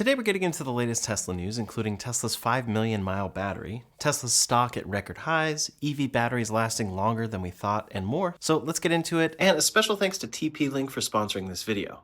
Today we're getting into the latest Tesla news, including Tesla's 5 million mile battery, Tesla's stock at record highs, EV batteries lasting longer than we thought, and more. So let's get into it, and a special thanks to TP-Link for sponsoring this video.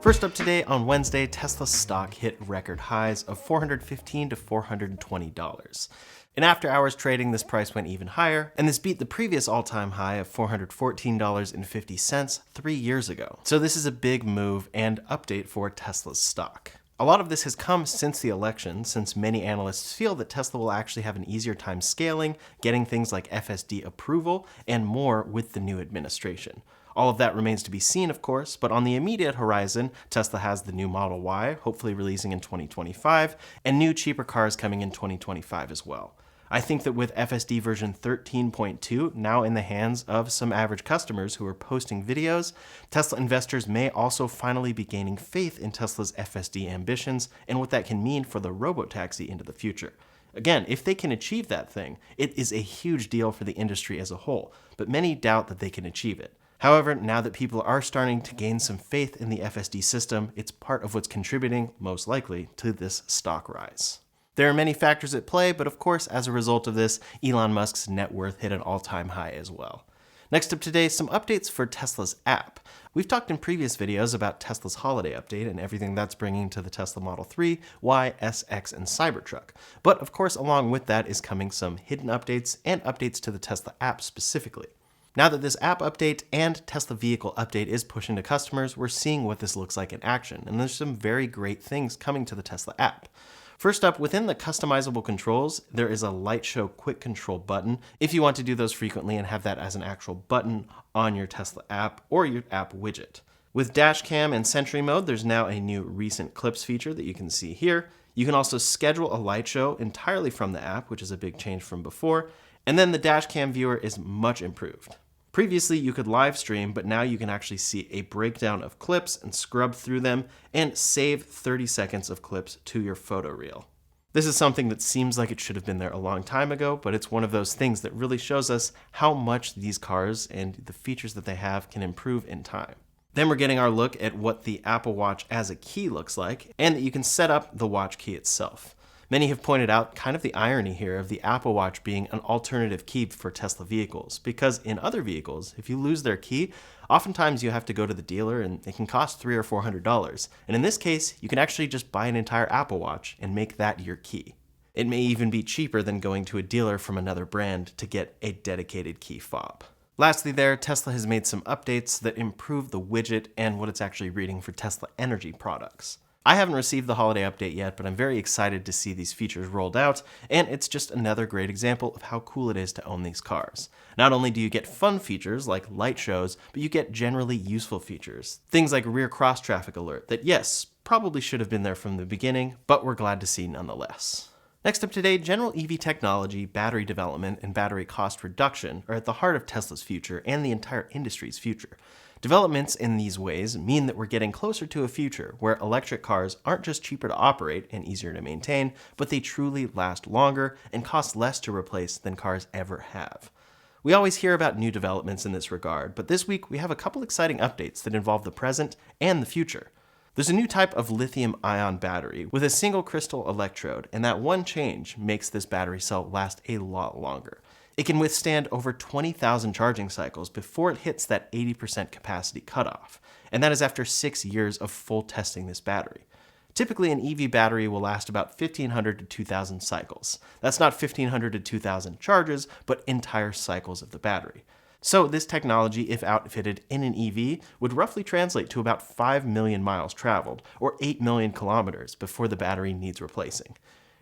First up today, on Wednesday, Tesla's stock hit record highs of $415 to $420. In after-hours trading, this price went even higher, and this beat the previous all-time high of $414.50 3 years ago. So this is a big move and update for Tesla's stock. A lot of this has come since the election, since many analysts feel that Tesla will actually have an easier time scaling, getting things like FSD approval, and more with the new administration. All of that remains to be seen, of course, but on the immediate horizon, Tesla has the new Model Y, hopefully releasing in 2025, and new cheaper cars coming in 2025 as well. I think that with FSD version 13.2 now in the hands of some average customers who are posting videos, Tesla investors may also finally be gaining faith in Tesla's FSD ambitions and what that can mean for the robotaxi into the future. Again, if they can achieve that thing, it is a huge deal for the industry as a whole, but many doubt that they can achieve it. However, now that people are starting to gain some faith in the FSD system, it's part of what's contributing, most likely, to this stock rise. There are many factors at play, but of course, as a result of this, Elon Musk's net worth hit an all-time high as well. Next up today, some updates for Tesla's app. We've talked in previous videos about Tesla's holiday update and everything that's bringing to the Tesla Model 3, Y, S, X, and Cybertruck. But of course, along with that is coming some hidden updates and updates to the Tesla app specifically. Now that this app update and Tesla vehicle update is pushing to customers, we're seeing what this looks like in action, and there's some very great things coming to the Tesla app. First up, within the customizable controls, there is a Light Show Quick Control button if you want to do those frequently and have that as an actual button on your Tesla app or your app widget. With Dash Cam and Sentry Mode, there's now a new Recent Clips feature that you can see here. You can also schedule a light show entirely from the app, which is a big change from before, and then the Dash Cam viewer is much improved. Previously, you could live stream, but now you can actually see a breakdown of clips and scrub through them and save 30 seconds of clips to your photo reel. This is something that seems like it should have been there a long time ago, but it's one of those things that really shows us how much these cars and the features that they have can improve in time. Then we're getting our look at what the Apple Watch as a key looks like, and that you can set up the watch key itself. Many have pointed out kind of the irony here of the Apple Watch being an alternative key for Tesla vehicles, because in other vehicles, if you lose their key, oftentimes you have to go to the dealer and it can cost $300 or $400. And in this case, you can actually just buy an entire Apple Watch and make that your key. It may even be cheaper than going to a dealer from another brand to get a dedicated key fob. Lastly there, Tesla has made some updates that improve the widget and what it's actually reading for Tesla Energy products. I haven't received the holiday update yet, but I'm very excited to see these features rolled out, and it's just another great example of how cool it is to own these cars. Not only do you get fun features like light shows, but you get generally useful features. Things like rear cross-traffic alert that, yes, probably should have been there from the beginning, but we're glad to see nonetheless. Next up today, general EV technology, battery development, and battery cost reduction are at the heart of Tesla's future and the entire industry's future. Developments in these ways mean that we're getting closer to a future where electric cars aren't just cheaper to operate and easier to maintain, but they truly last longer and cost less to replace than cars ever have. We always hear about new developments in this regard, but this week we have a couple exciting updates that involve the present and the future. There's a new type of lithium-ion battery with a single crystal electrode, and that one change makes this battery cell last a lot longer. It can withstand over 20,000 charging cycles before it hits that 80% capacity cutoff, and that is after 6 years of full testing this battery. Typically, an EV battery will last about 1,500 to 2,000 cycles. That's not 1,500 to 2,000 charges, but entire cycles of the battery. So this technology, if outfitted in an EV, would roughly translate to about 5 million miles traveled, or 8 million kilometers, before the battery needs replacing.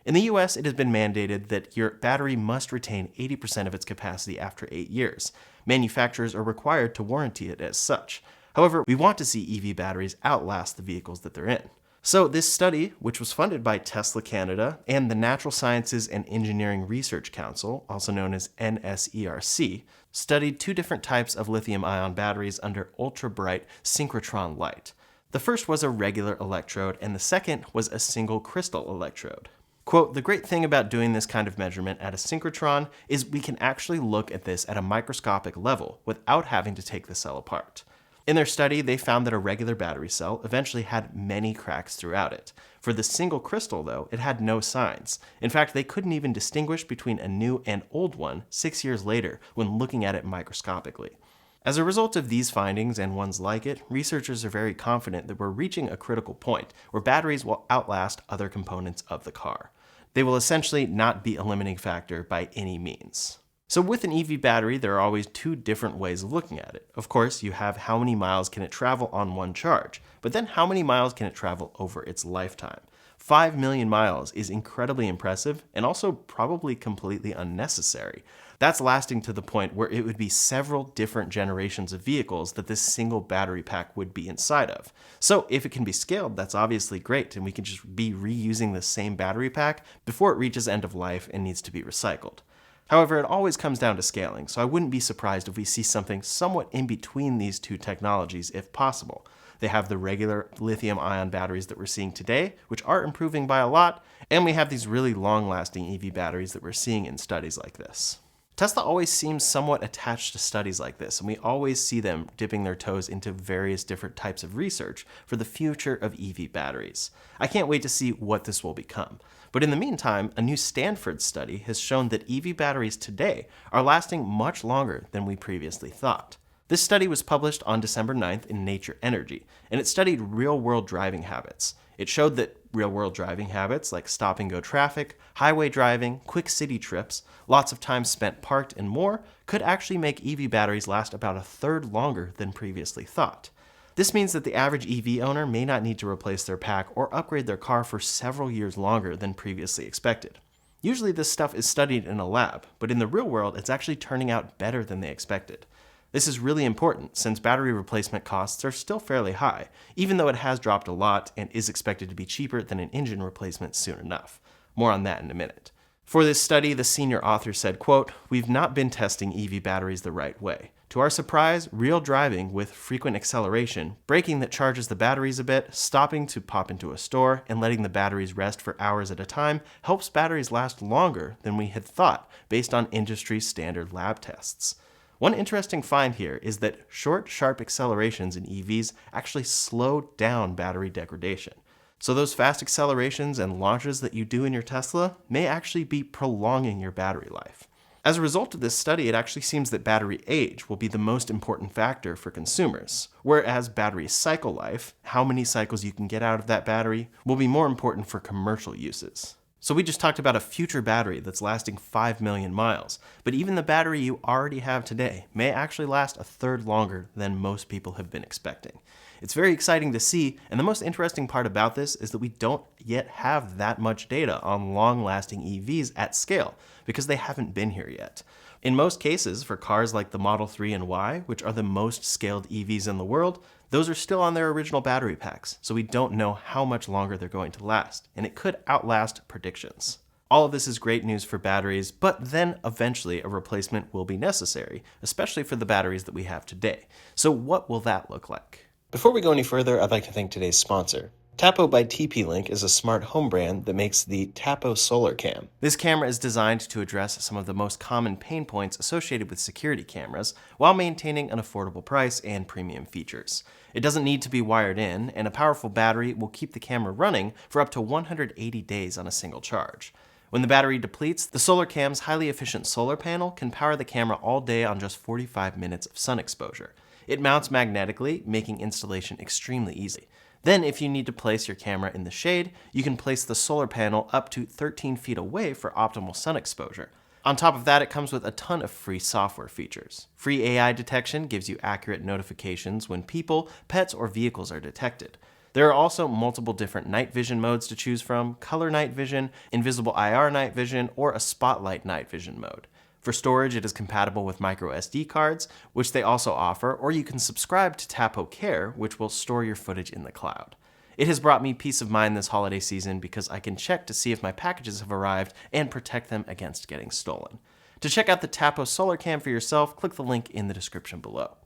In the US, it has been mandated that your battery must retain 80% of its capacity after 8 years. Manufacturers are required to warranty it as such. However, we want to see EV batteries outlast the vehicles that they're in. So this study, which was funded by Tesla Canada and the Natural Sciences and Engineering Research Council, also known as NSERC, studied 2 different types of lithium-ion batteries under ultra-bright synchrotron light. The first was a regular electrode, and the second was a single crystal electrode. Quote, "The great thing about doing this kind of measurement at a synchrotron is we can actually look at this at a microscopic level without having to take the cell apart. In their study, they found that a regular battery cell eventually had many cracks throughout it. For the single crystal, though, it had no signs. In fact, they couldn't even distinguish between a new and old one 6 years later when looking at it microscopically. As a result of these findings and ones like it, researchers are very confident that we're reaching a critical point where batteries will outlast other components of the car. They will essentially not be a limiting factor by any means. So with an EV battery, there are always two different ways of looking at it. Of course, you have how many miles can it travel on one charge, but then how many miles can it travel over its lifetime? 5 million miles is incredibly impressive and also probably completely unnecessary. That's lasting to the point where it would be several different generations of vehicles that this single battery pack would be inside of. So if it can be scaled, that's obviously great, and we can just be reusing the same battery pack before it reaches end of life and needs to be recycled. However, it always comes down to scaling, so I wouldn't be surprised if we see something somewhat in between these two technologies if possible. They have the regular lithium-ion batteries that we're seeing today, which are improving by a lot, and we have these really long-lasting EV batteries that we're seeing in studies like this. Tesla always seems somewhat attached to studies like this, and we always see them dipping their toes into various different types of research for the future of EV batteries. I can't wait to see what this will become. But in the meantime, a new Stanford study has shown that EV batteries today are lasting much longer than we previously thought. This study was published on December 9th in Nature Energy, and it studied real-world driving habits. It showed that real-world driving habits like stop-and-go traffic, highway driving, quick city trips, lots of time spent parked, and more could actually make EV batteries last about a third longer than previously thought. This means that the average EV owner may not need to replace their pack or upgrade their car for several years longer than previously expected. Usually this stuff is studied in a lab, but in the real world it's actually turning out better than they expected. This is really important since battery replacement costs are still fairly high, even though it has dropped a lot and is expected to be cheaper than an engine replacement soon enough. More on that in a minute. For this study, the senior author said, quote, "We've not been testing EV batteries the right way. To our surprise, real driving with frequent acceleration, braking that charges the batteries a bit, stopping to pop into a store, and letting the batteries rest for hours at a time helps batteries last longer than we had thought based on industry standard lab tests." One interesting find here is that short, sharp accelerations in EVs actually slow down battery degradation. So those fast accelerations and launches that you do in your Tesla may actually be prolonging your battery life. As a result of this study, it actually seems that battery age will be the most important factor for consumers, whereas battery cycle life, how many cycles you can get out of that battery, will be more important for commercial uses. So we just talked about a future battery that's lasting 5 million miles, but even the battery you already have today may actually last a third longer than most people have been expecting. It's very exciting to see, and the most interesting part about this is that we don't yet have that much data on long-lasting EVs at scale, because they haven't been here yet. In most cases, for cars like the Model 3 and Y, which are the most scaled EVs in the world, those are still on their original battery packs, so we don't know how much longer they're going to last, and it could outlast predictions. All of this is great news for batteries, but then eventually a replacement will be necessary, especially for the batteries that we have today. So what will that look like? Before we go any further, I'd like to thank today's sponsor. Tapo by TP-Link is a smart home brand that makes the Tapo SolarCam. This camera is designed to address some of the most common pain points associated with security cameras while maintaining an affordable price and premium features. It doesn't need to be wired in, and a powerful battery will keep the camera running for up to 180 days on a single charge. When the battery depletes, the SolarCam's highly efficient solar panel can power the camera all day on just 45 minutes of sun exposure. It mounts magnetically, making installation extremely easy. Then, if you need to place your camera in the shade, you can place the solar panel up to 13 feet away for optimal sun exposure. On top of that, it comes with a ton of free software features. Free AI detection gives you accurate notifications when people, pets, or vehicles are detected. There are also multiple different night vision modes to choose from: color night vision, invisible IR night vision, or a spotlight night vision mode. For storage, it is compatible with micro SD cards, which they also offer, or you can subscribe to Tapo Care, which will store your footage in the cloud. It has brought me peace of mind this holiday season because I can check to see if my packages have arrived and protect them against getting stolen. To check out the Tapo SolarCam for yourself, click the link in the description below.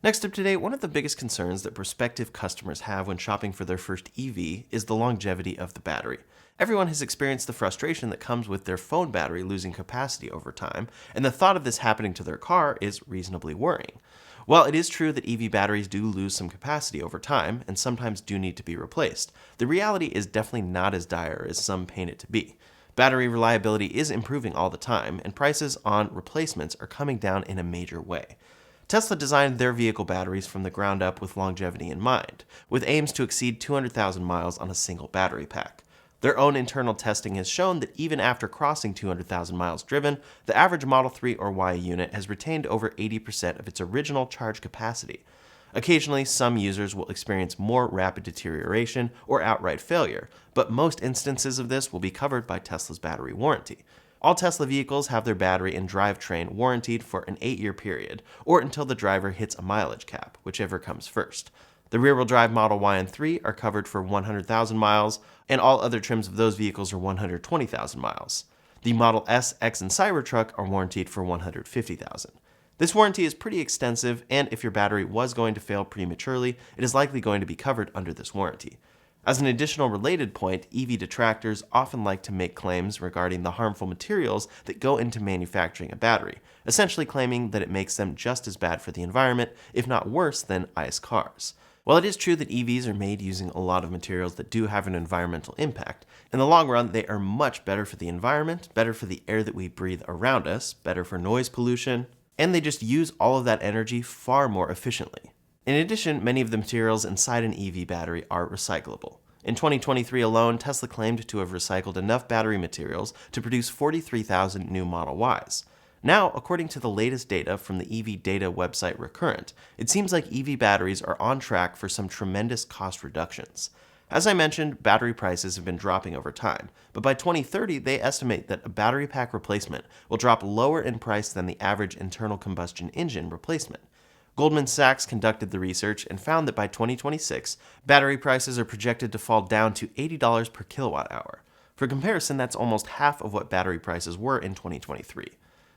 Next up today, one of the biggest concerns that prospective customers have when shopping for their first EV is the longevity of the battery. Everyone has experienced the frustration that comes with their phone battery losing capacity over time, and the thought of this happening to their car is reasonably worrying. While it is true that EV batteries do lose some capacity over time and sometimes do need to be replaced, the reality is definitely not as dire as some paint it to be. Battery reliability is improving all the time, and prices on replacements are coming down in a major way. Tesla designed their vehicle batteries from the ground up with longevity in mind, with aims to exceed 200,000 miles on a single battery pack. Their own internal testing has shown that even after crossing 200,000 miles driven, the average Model 3 or Y unit has retained over 80% of its original charge capacity. Occasionally, some users will experience more rapid deterioration or outright failure, but most instances of this will be covered by Tesla's battery warranty. All Tesla vehicles have their battery and drivetrain warranted for an 8-year period, or until the driver hits a mileage cap, whichever comes first. The rear-wheel drive Model Y and 3 are covered for 100,000 miles, and all other trims of those vehicles are 120,000 miles. The Model S, X, and Cybertruck are warranted for 150,000. This warranty is pretty extensive, and if your battery was going to fail prematurely, it is likely going to be covered under this warranty. As an additional related point, EV detractors often like to make claims regarding the harmful materials that go into manufacturing a battery, essentially claiming that it makes them just as bad for the environment, if not worse than ICE cars. While it is true that EVs are made using a lot of materials that do have an environmental impact, in the long run they are much better for the environment, better for the air that we breathe around us, better for noise pollution, and they just use all of that energy far more efficiently. In addition, many of the materials inside an EV battery are recyclable. In 2023 alone, Tesla claimed to have recycled enough battery materials to produce 43,000 new Model Ys. Now, according to the latest data from the EV data website Recurrent, it seems like EV batteries are on track for some tremendous cost reductions. As I mentioned, battery prices have been dropping over time, but by 2030 they estimate that a battery pack replacement will drop lower in price than the average internal combustion engine replacement. Goldman Sachs conducted the research and found that by 2026, battery prices are projected to fall down to $80 per kilowatt hour. For comparison, that's almost half of what battery prices were in 2023.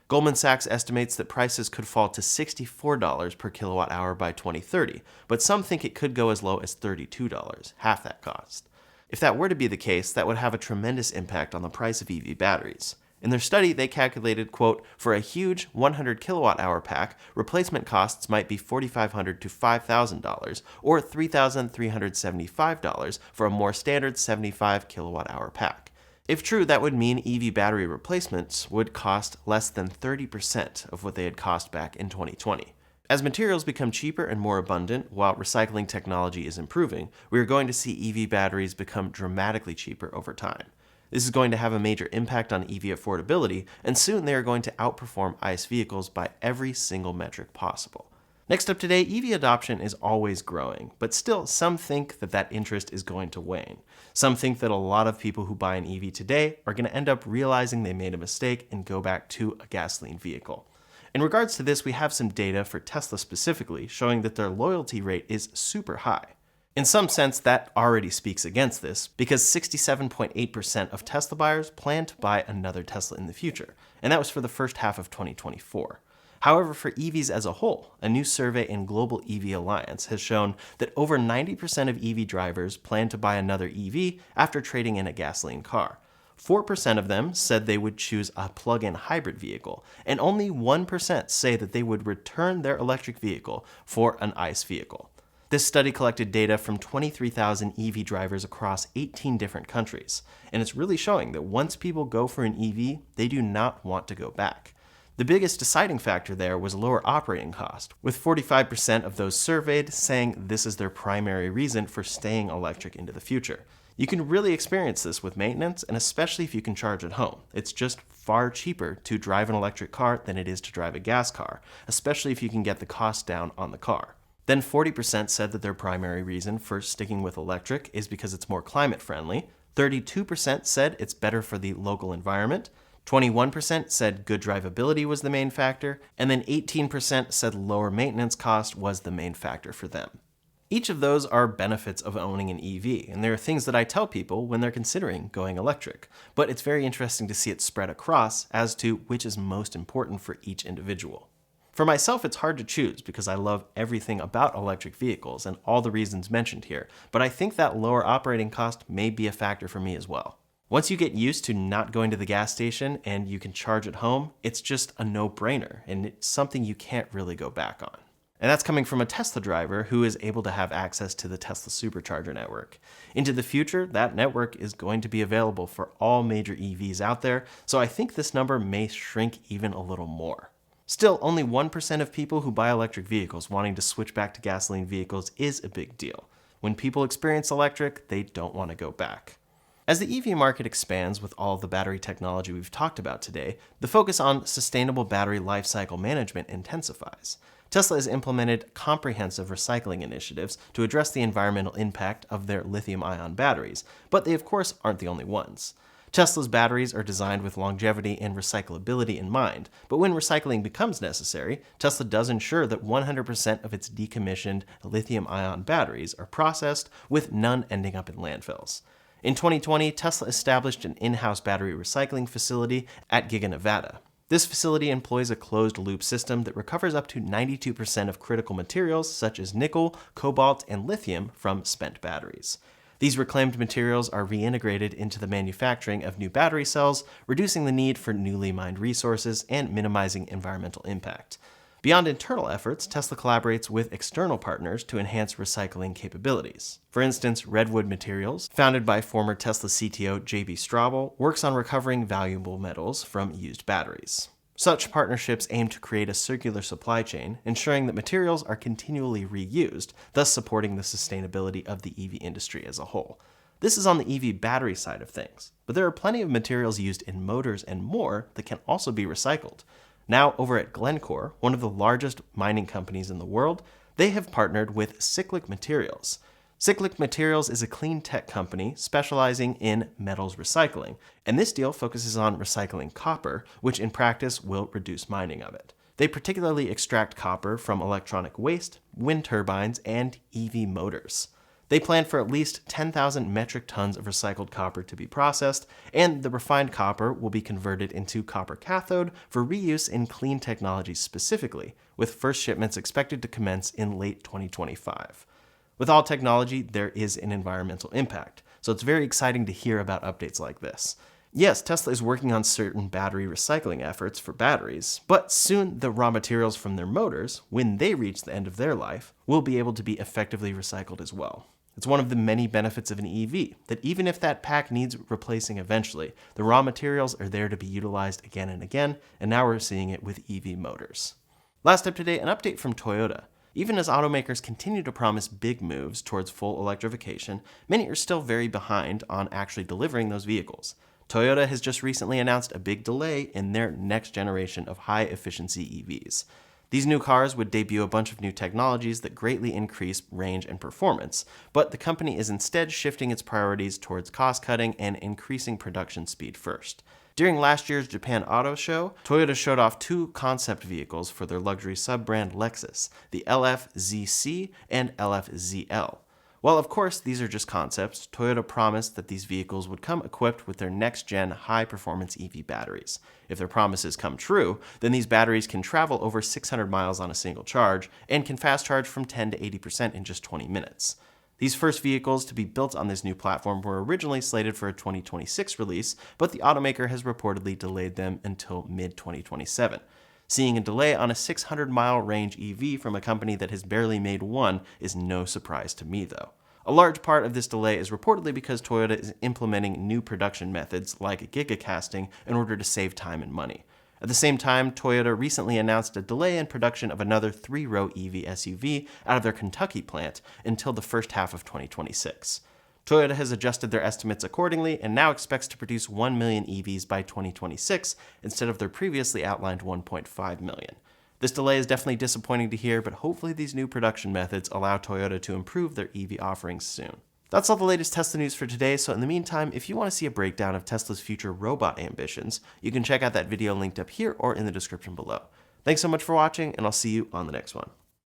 Goldman Sachs estimates that prices could fall to $64 per kilowatt hour by 2030, but some think it could go as low as $32, half that cost. If that were to be the case, that would have a tremendous impact on the price of EV batteries. In their study, they calculated, quote, for a huge 100 kilowatt hour pack, replacement costs might be $4,500 to $5,000, or $3,375 for a more standard 75 kilowatt hour pack. If true, that would mean EV battery replacements would cost less than 30% of what they had cost back in 2020. As materials become cheaper and more abundant, while recycling technology is improving, we are going to see EV batteries become dramatically cheaper over time. This is going to have a major impact on EV affordability, and soon they are going to outperform ICE vehicles by every single metric possible. Next up today, EV adoption is always growing, but still some think that that interest is going to wane. Some think that a lot of people who buy an EV today are going to end up realizing they made a mistake and go back to a gasoline vehicle. In regards to this, we have some data for Tesla specifically showing that their loyalty rate is super high. In some sense, that already speaks against this, because 67.8% of Tesla buyers plan to buy another Tesla in the future, and that was for the first half of 2024. However, for EVs as a whole, a new survey in Global EV Alliance has shown that over 90% of EV drivers plan to buy another EV after trading in a gasoline car. 4% of them said they would choose a plug-in hybrid vehicle, and only 1% say that they would return their electric vehicle for an ICE vehicle. This study collected data from 23,000 EV drivers across 18 different countries, and it's really showing that once people go for an EV, they do not want to go back. The biggest deciding factor there was lower operating cost, with 45% of those surveyed saying this is their primary reason for staying electric into the future. You can really experience this with maintenance, and especially if you can charge at home. It's just far cheaper to drive an electric car than it is to drive a gas car, especially if you can get the cost down on the car. Then 40% said that their primary reason for sticking with electric is because it's more climate friendly. 32% said it's better for the local environment. 21% said good drivability was the main factor, and then 18% said lower maintenance cost was the main factor for them. Each of those are benefits of owning an EV, and there are things that I tell people when they're considering going electric, but it's very interesting to see it spread across as to which is most important for each individual. For myself, it's hard to choose because I love everything about electric vehicles and all the reasons mentioned here, but I think that lower operating cost may be a factor for me as well. Once you get used to not going to the gas station and you can charge at home, it's just a no-brainer, and it's something you can't really go back on. And that's coming from a Tesla driver who is able to have access to the Tesla supercharger network. Into the future, that network is going to be available for all major EVs out there, so I think this number may shrink even a little more. Still, only 1% of people who buy electric vehicles wanting to switch back to gasoline vehicles is a big deal. When people experience electric, they don't want to go back. As the EV market expands with all of the battery technology we've talked about today, the focus on sustainable battery lifecycle management intensifies. Tesla has implemented comprehensive recycling initiatives to address the environmental impact of their lithium-ion batteries, but they of course aren't the only ones. Tesla's batteries are designed with longevity and recyclability in mind, but when recycling becomes necessary, Tesla does ensure that 100% of its decommissioned lithium-ion batteries are processed, with none ending up in landfills. In 2020, Tesla established an in-house battery recycling facility at Giga Nevada. This facility employs a closed-loop system that recovers up to 92% of critical materials such as nickel, cobalt, and lithium from spent batteries. These reclaimed materials are reintegrated into the manufacturing of new battery cells, reducing the need for newly mined resources and minimizing environmental impact. Beyond internal efforts, Tesla collaborates with external partners to enhance recycling capabilities. For instance, Redwood Materials, founded by former Tesla CTO J.B. Straubel, works on recovering valuable metals from used batteries. Such partnerships aim to create a circular supply chain, ensuring that materials are continually reused, thus supporting the sustainability of the EV industry as a whole. This is on the EV battery side of things, but there are plenty of materials used in motors and more that can also be recycled. Now, over at Glencore, one of the largest mining companies in the world, they have partnered with Cyclic Materials. Cyclic Materials is a clean tech company specializing in metals recycling, and this deal focuses on recycling copper, which in practice will reduce mining of it. They particularly extract copper from electronic waste, wind turbines, and EV motors. They plan for at least 10,000 metric tons of recycled copper to be processed, and the refined copper will be converted into copper cathode for reuse in clean technologies specifically, with first shipments expected to commence in late 2025. With all technology, there is an environmental impact, so it's very exciting to hear about updates like this. Yes, Tesla is working on certain battery recycling efforts for batteries, but soon the raw materials from their motors, when they reach the end of their life, will be able to be effectively recycled as well. It's one of the many benefits of an EV, that even if that pack needs replacing eventually, the raw materials are there to be utilized again and again, and now we're seeing it with EV motors. Last up today, an update from Toyota. Even as automakers continue to promise big moves towards full electrification, many are still very behind on actually delivering those vehicles. Toyota has just recently announced a big delay in their next generation of high-efficiency EVs. These new cars would debut a bunch of new technologies that greatly increase range and performance, but the company is instead shifting its priorities towards cost-cutting and increasing production speed first. During last year's Japan Auto Show, Toyota showed off two concept vehicles for their luxury sub-brand Lexus, the LF-ZC and LF-ZL. While of course these are just concepts, Toyota promised that these vehicles would come equipped with their next-gen high-performance EV batteries. If their promises come true, then these batteries can travel over 600 miles on a single charge and can fast charge from 10 to 80% in just 20 minutes. These first vehicles to be built on this new platform were originally slated for a 2026 release, but the automaker has reportedly delayed them until mid-2027. Seeing a delay on a 600-mile range EV from a company that has barely made one is no surprise to me, though. A large part of this delay is reportedly because Toyota is implementing new production methods like gigacasting in order to save time and money. At the same time, Toyota recently announced a delay in production of another 3-row EV SUV out of their Kentucky plant until the first half of 2026. Toyota has adjusted their estimates accordingly and now expects to produce 1 million EVs by 2026 instead of their previously outlined 1.5 million. This delay is definitely disappointing to hear, but hopefully these new production methods allow Toyota to improve their EV offerings soon. That's all the latest Tesla news for today, so in the meantime, if you want to see a breakdown of Tesla's future robot ambitions, you can check out that video linked up here or in the description below. Thanks so much for watching, and I'll see you on the next one.